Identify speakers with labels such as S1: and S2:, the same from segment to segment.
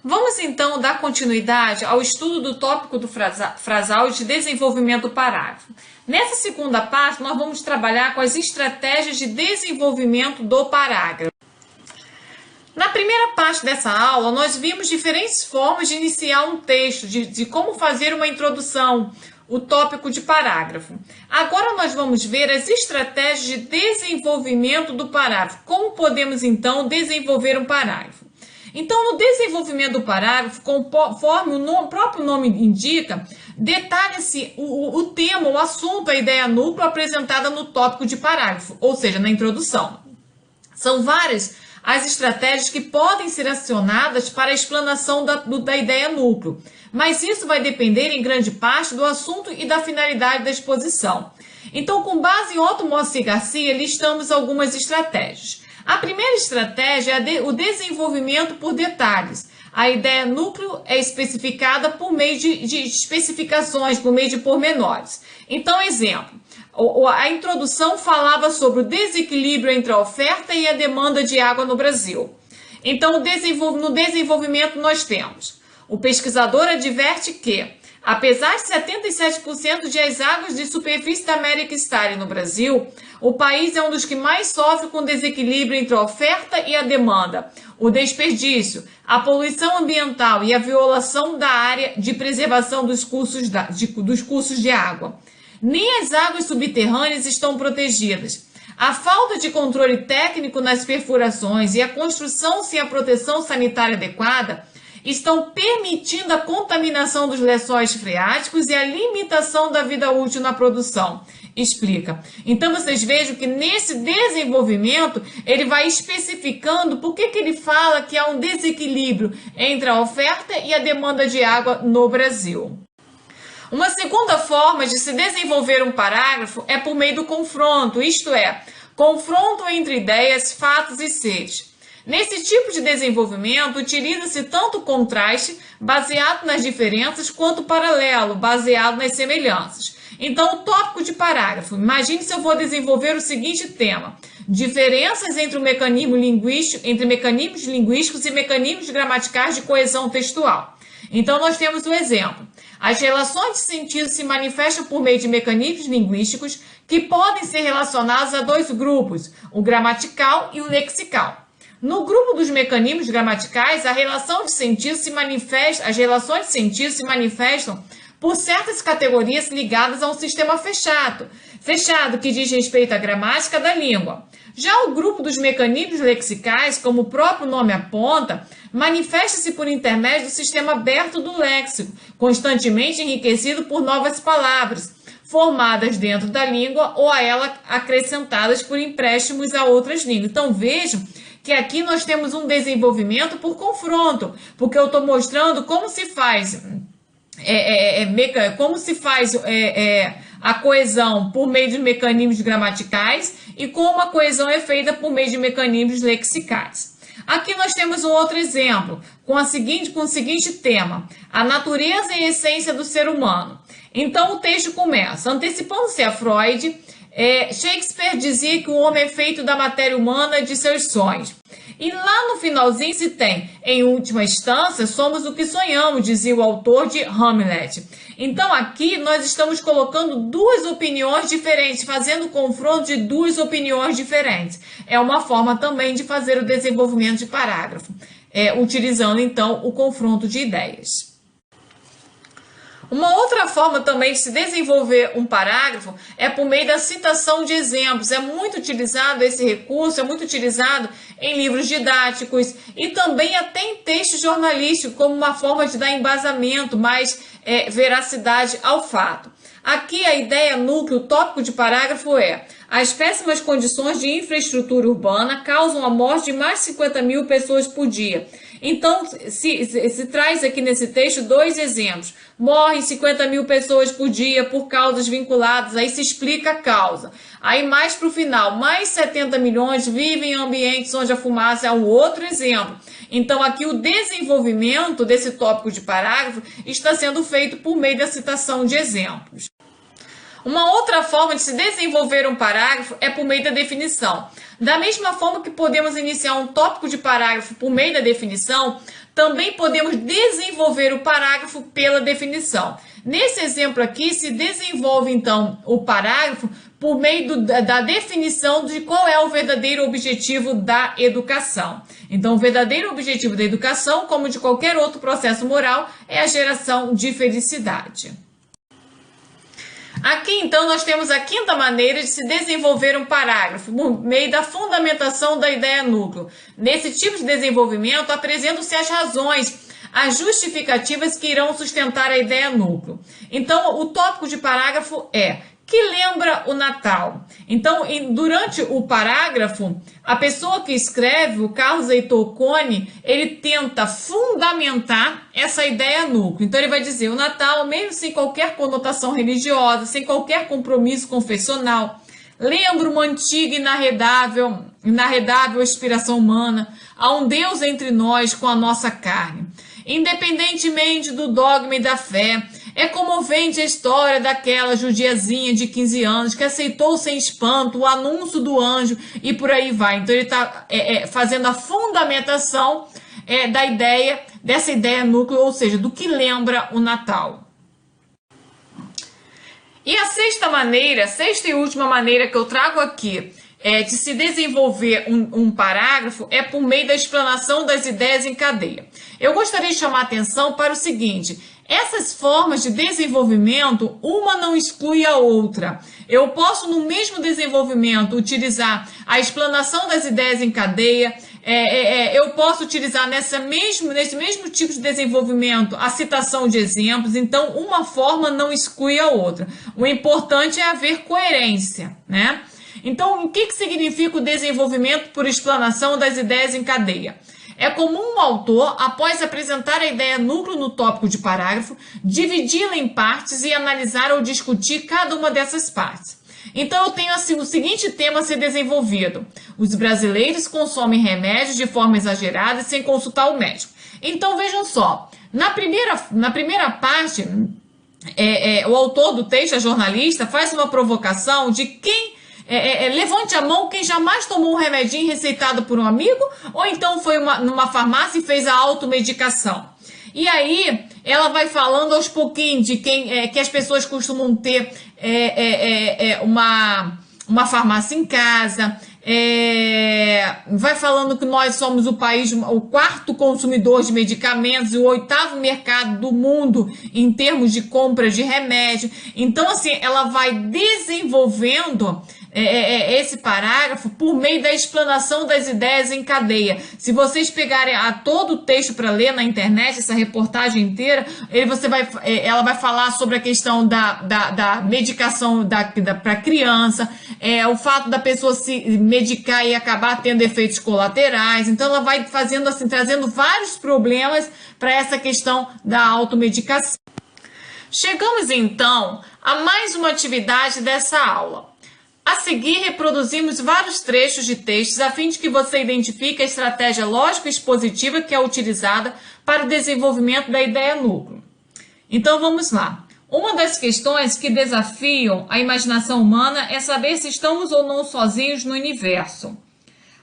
S1: Vamos então dar continuidade ao estudo do tópico do frasal de desenvolvimento do parágrafo. Nessa segunda parte, nós vamos trabalhar com as estratégias de desenvolvimento do parágrafo. Na primeira parte dessa aula, nós vimos diferentes formas de iniciar um texto, de como fazer uma introdução, o tópico de parágrafo. Agora nós vamos ver as estratégias de desenvolvimento do parágrafo. Como podemos então desenvolver um parágrafo? Então, no desenvolvimento do parágrafo, conforme o próprio nome indica, detalha-se o tema, o assunto, a ideia núcleo apresentada no tópico de parágrafo, ou seja, na introdução. São várias as estratégias que podem ser acionadas para a explanação da ideia núcleo, mas isso vai depender em grande parte do assunto e da finalidade da exposição. Então, com base em Otto Mossi Garcia, listamos algumas estratégias. A primeira estratégia é o desenvolvimento por detalhes. A ideia núcleo é especificada por meio de especificações, por meio de pormenores. Então, exemplo, a introdução falava sobre o desequilíbrio entre a oferta e a demanda de água no Brasil. Então, no desenvolvimento nós temos: o pesquisador adverte que, apesar de 77% das águas de superfície da América estarem no Brasil, o país é um dos que mais sofre com o desequilíbrio entre a oferta e a demanda, o desperdício, a poluição ambiental e a violação da área de preservação dos cursos de água. Nem as águas subterrâneas estão protegidas. A falta de controle técnico nas perfurações e a construção sem a proteção sanitária adequada estão permitindo a contaminação dos lençóis freáticos e a limitação da vida útil na produção. Explica. Então, vocês vejam que nesse desenvolvimento, ele vai especificando por que ele fala que há um desequilíbrio entre a oferta e a demanda de água no Brasil. Uma segunda forma de se desenvolver um parágrafo é por meio do confronto, isto é, confronto entre ideias, fatos e seres. Nesse tipo de desenvolvimento, utiliza-se tanto o contraste, baseado nas diferenças, quanto o paralelo, baseado nas semelhanças. Então, o tópico de parágrafo. Imagine se eu vou desenvolver o seguinte tema: diferenças entre mecanismos linguísticos e mecanismos gramaticais de coesão textual. Então, nós temos o exemplo: as relações de sentido se manifestam por meio de mecanismos linguísticos que podem ser relacionados a dois grupos, o gramatical e o lexical. No grupo dos mecanismos gramaticais, as relações de sentido se manifestam por certas categorias ligadas a um sistema fechado que diz respeito à gramática da língua. Já o grupo dos mecanismos lexicais, como o próprio nome aponta, manifesta-se por intermédio do sistema aberto do léxico, constantemente enriquecido por novas palavras, formadas dentro da língua ou a ela acrescentadas por empréstimos a outras línguas. Então, vejam que aqui nós temos um desenvolvimento por confronto, porque eu estou mostrando como se faz a coesão por meio de mecanismos gramaticais e como a coesão é feita por meio de mecanismos lexicais. Aqui nós temos um outro exemplo, com o seguinte tema: a natureza e a essência do ser humano. Então o texto começa: antecipando-se a Freud, Shakespeare dizia que o homem é feito da matéria humana e de seus sonhos. E lá no finalzinho se tem: em última instância, somos o que sonhamos, dizia o autor de Hamlet. Então aqui nós estamos colocando duas opiniões diferentes, fazendo o confronto de duas opiniões diferentes. É uma forma também de fazer o desenvolvimento de parágrafo, utilizando então o confronto de ideias. Uma outra forma também de se desenvolver um parágrafo é por meio da citação de exemplos. É muito utilizado esse recurso, é muito utilizado em livros didáticos e também até em textos jornalísticos, como uma forma de dar embasamento, mais veracidade ao fato. Aqui a ideia núcleo, o tópico de parágrafo é: as péssimas condições de infraestrutura urbana causam a morte de mais de 50 mil pessoas por dia. Então, se traz aqui nesse texto dois exemplos. Morrem 50 mil pessoas por dia por causas vinculadas, aí se explica a causa. Aí mais para o final, mais 70 milhões vivem em ambientes onde a fumaça é um outro exemplo. Então, aqui o desenvolvimento desse tópico de parágrafo está sendo feito por meio da citação de exemplos. Uma outra forma de se desenvolver um parágrafo é por meio da definição. Da mesma forma que podemos iniciar um tópico de parágrafo por meio da definição, também podemos desenvolver o parágrafo pela definição. Nesse exemplo aqui, se desenvolve então o parágrafo por meio da definição de qual é o verdadeiro objetivo da educação. Então, o verdadeiro objetivo da educação, como de qualquer outro processo moral, é a geração de felicidade. Aqui, então, nós temos a quinta maneira de se desenvolver um parágrafo, por meio da fundamentação da ideia núcleo. Nesse tipo de desenvolvimento, apresentam-se as razões, as justificativas que irão sustentar a ideia núcleo. Então, o tópico de parágrafo é que lembra o Natal. Então, durante o parágrafo, a pessoa que escreve, o Carlos Heitor Cone, ele tenta fundamentar essa ideia núcleo. Então, ele vai dizer, o Natal, mesmo sem qualquer conotação religiosa, sem qualquer compromisso confessional, lembra uma antiga e inarredável aspiração humana a um Deus entre nós com a nossa carne. Independentemente do dogma e da fé, é comovente a história daquela judiazinha de 15 anos que aceitou sem espanto o anúncio do anjo e por aí vai. Então ele está fazendo a fundamentação dessa ideia núcleo, ou seja, do que lembra o Natal. E a sexta e última maneira que eu trago aqui de se desenvolver um parágrafo é por meio da explanação das ideias em cadeia. Eu gostaria de chamar a atenção para o seguinte: essas formas de desenvolvimento, uma não exclui a outra. Eu posso, no mesmo desenvolvimento, utilizar a explanação das ideias em cadeia, eu posso utilizar nesse mesmo tipo de desenvolvimento a citação de exemplos. Então, uma forma não exclui a outra. O importante é haver coerência, né? Então, o que significa o desenvolvimento por explanação das ideias em cadeia? É comum o autor, após apresentar a ideia núcleo no tópico de parágrafo, dividi-la em partes e analisar ou discutir cada uma dessas partes. Então, eu tenho assim o seguinte tema a ser desenvolvido: os brasileiros consomem remédios de forma exagerada e sem consultar o médico. Então, vejam só, na primeira parte, o autor do texto, a jornalista, faz uma provocação de quem... levante a mão quem jamais tomou um remedinho receitado por um amigo, ou então foi numa farmácia e fez a automedicação. E aí ela vai falando aos pouquinhos de que as pessoas costumam ter uma farmácia em casa, vai falando que nós somos o país, o quarto consumidor de medicamentos e o oitavo mercado do mundo em termos de compra de remédio. Então, assim, ela vai desenvolvendo esse parágrafo por meio da explanação das ideias em cadeia. Se vocês pegarem todo o texto para ler na internet, essa reportagem inteira, ela vai falar sobre a questão da medicação para criança, o fato da pessoa se medicar e acabar tendo efeitos colaterais. Então ela vai fazendo assim, trazendo vários problemas para essa questão da automedicação. Chegamos então a mais uma atividade dessa aula. A seguir, reproduzimos vários trechos de textos a fim de que você identifique a estratégia lógico-expositiva que é utilizada para o desenvolvimento da ideia núcleo. Então, vamos lá. Uma das questões que desafiam a imaginação humana é saber se estamos ou não sozinhos no universo.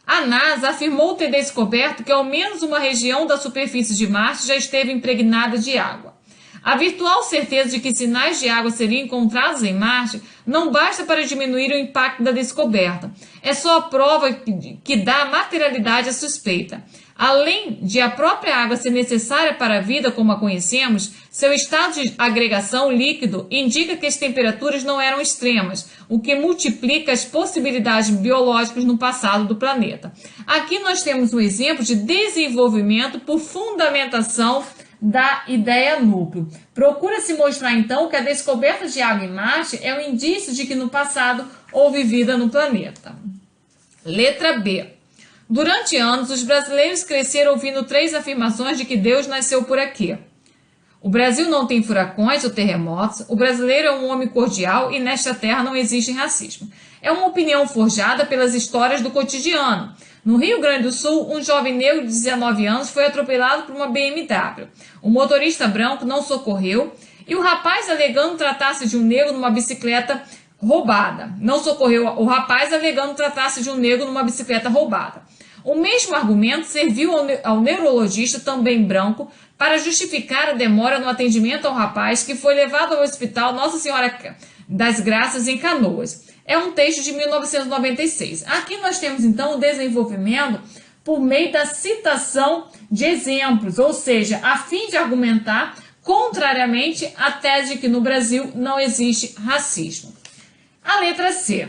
S1: A NASA afirmou ter descoberto que ao menos uma região da superfície de Marte já esteve impregnada de água. A virtual certeza de que sinais de água seriam encontrados em Marte não basta para diminuir o impacto da descoberta. É só a prova que dá materialidade à suspeita. Além de a própria água ser necessária para a vida como a conhecemos, seu estado de agregação líquido indica que as temperaturas não eram extremas, o que multiplica as possibilidades biológicas no passado do planeta. Aqui nós temos um exemplo de desenvolvimento por fundamentação da ideia núcleo. Procura-se mostrar então que a descoberta de água em Marte é um indício de que no passado houve vida no planeta. Letra B. Durante anos, os brasileiros cresceram ouvindo 3 afirmações de que Deus nasceu por aqui. O Brasil não tem furacões ou terremotos, o brasileiro é um homem cordial e nesta terra não existe racismo. É uma opinião forjada pelas histórias do cotidiano. No Rio Grande do Sul, um jovem negro de 19 anos foi atropelado por uma BMW. O motorista branco não socorreu E o rapaz alegando tratar-se de um negro numa bicicleta roubada. Não socorreu o rapaz alegando tratar-se de um negro numa bicicleta roubada. O mesmo argumento serviu ao neurologista, também branco, para justificar a demora no atendimento ao rapaz que foi levado ao hospital Nossa Senhora das Graças em Canoas. É um texto de 1996. Aqui nós temos então o desenvolvimento por meio da citação de exemplos, ou seja, a fim de argumentar contrariamente à tese de que no Brasil não existe racismo. A letra C.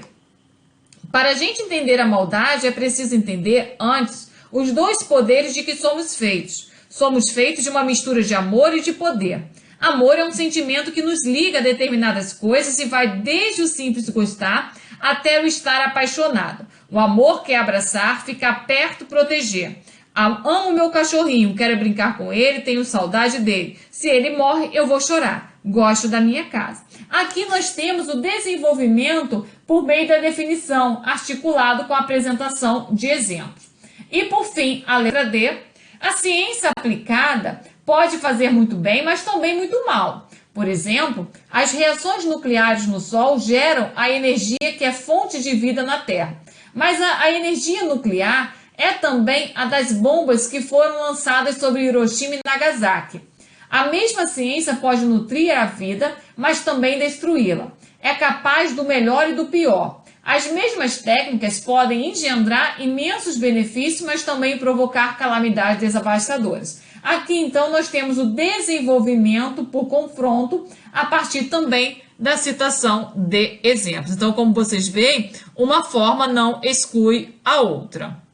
S1: Para a gente entender a maldade, é preciso entender antes os dois poderes de que somos feitos. Somos feitos de uma mistura de amor e de poder. Amor é um sentimento que nos liga a determinadas coisas e vai desde o simples gostar até o estar apaixonado. O amor quer abraçar, ficar perto, proteger. Amo meu cachorrinho, quero brincar com ele, tenho saudade dele. Se ele morre, eu vou chorar. Gosto da minha casa. Aqui nós temos o desenvolvimento por meio da definição, articulado com a apresentação de exemplos. E por fim, a letra D. A ciência aplicada pode fazer muito bem, mas também muito mal. Por exemplo, as reações nucleares no Sol geram a energia que é fonte de vida na Terra. Mas a energia nuclear é também a das bombas que foram lançadas sobre Hiroshima e Nagasaki. A mesma ciência pode nutrir a vida, mas também destruí-la. É capaz do melhor e do pior. As mesmas técnicas podem engendrar imensos benefícios, mas também provocar calamidades devastadoras. Aqui, então, nós temos o desenvolvimento por confronto a partir também da citação de exemplos. Então, como vocês veem, uma forma não exclui a outra.